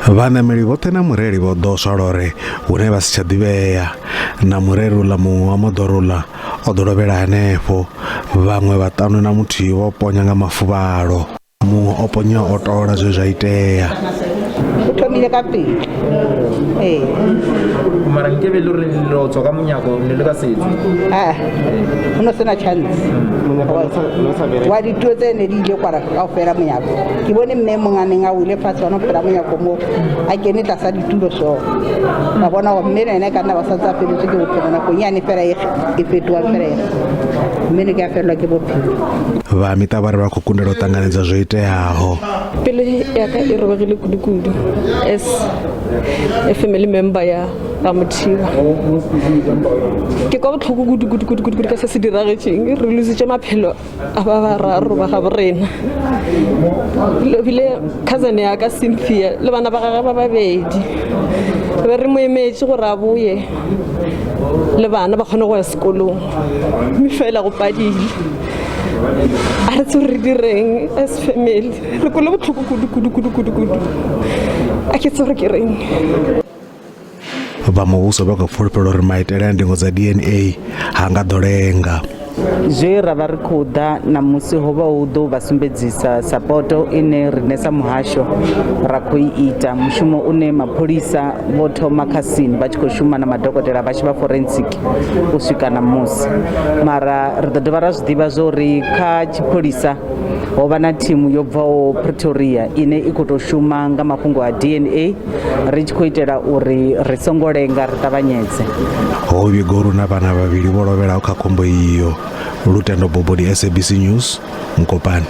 Vhaṋameli vhoṱhe na mureli vho ḓo swalore hune vha si tsha ḓivhea na mureli uḽa muṅwe wa moḓoro uḽa o ḓo lovhela hanefho. Vhaṅwe vhaṱanu na muthihi vho ponya nga mafuvhalo, muṅwe o ponya o tola zwe zwa itea. O thomile ka pele mara nke be le re lo tswa ka monyako ne le ka setso ho no sena chance wa dituo tse ne di ile kwara kaofela monyako. Ke bone mme mong a neng a wile fatshe wana phela monyako moo a kene tlasa ditulo so ba bona gore mme ene ka nna ba sa tsa feletswe ke bophelo nakong yane fela e fetoang fela mme ne ke a felelwa ke bophelo. Vha miṱa vha ri vha khou kundela u ṱanganedza zwo iteaho. Pelo ya ka e robegile kudu-kudu as a family member ya Mothiwa. Ke kwa botlhoko kudu-kudu ka se se diragetseng. Re lositse maphelo a ba bararo ba gabo rena. Lebile cousin ya ka Cynthia le bana ba gagwe ba babedi. Be re mo emetse gore a boye le bana ba kgone go ya sekolong. Mme fela go padile. A re tse re direng as family re kole botlhoko kudu. A ke tse re ke reng. Vha muvhuso vha khou fulufhela uri maitele a ndingo dza DNA ha nga ḓo lenga. Zwe ra vha ri khou ḓa na musi ho vha hu ḓo vha sumbedzisa sapoto ine riṋe sa muhasho ra khou i ita mushumo une mapholisa vho thoma kha scene vha tshi khou shuma na madokotela vha tshi vha forensic u swika na musi. Mara ri ḓo dovha ra zwi ḓivha zori kha tshipholisa ho vha na thimu yo bvaho Pretoria ine i khou tou shuma nga mafhungo a DNA ri tshi khou itela uri ri songo lenga ri ṱavhanyedze. Ho vhiga uri na vhana vhavhili vho lovhelaho kha khombo iyo. Lutendo Bobodi, SABC News, Mkopane.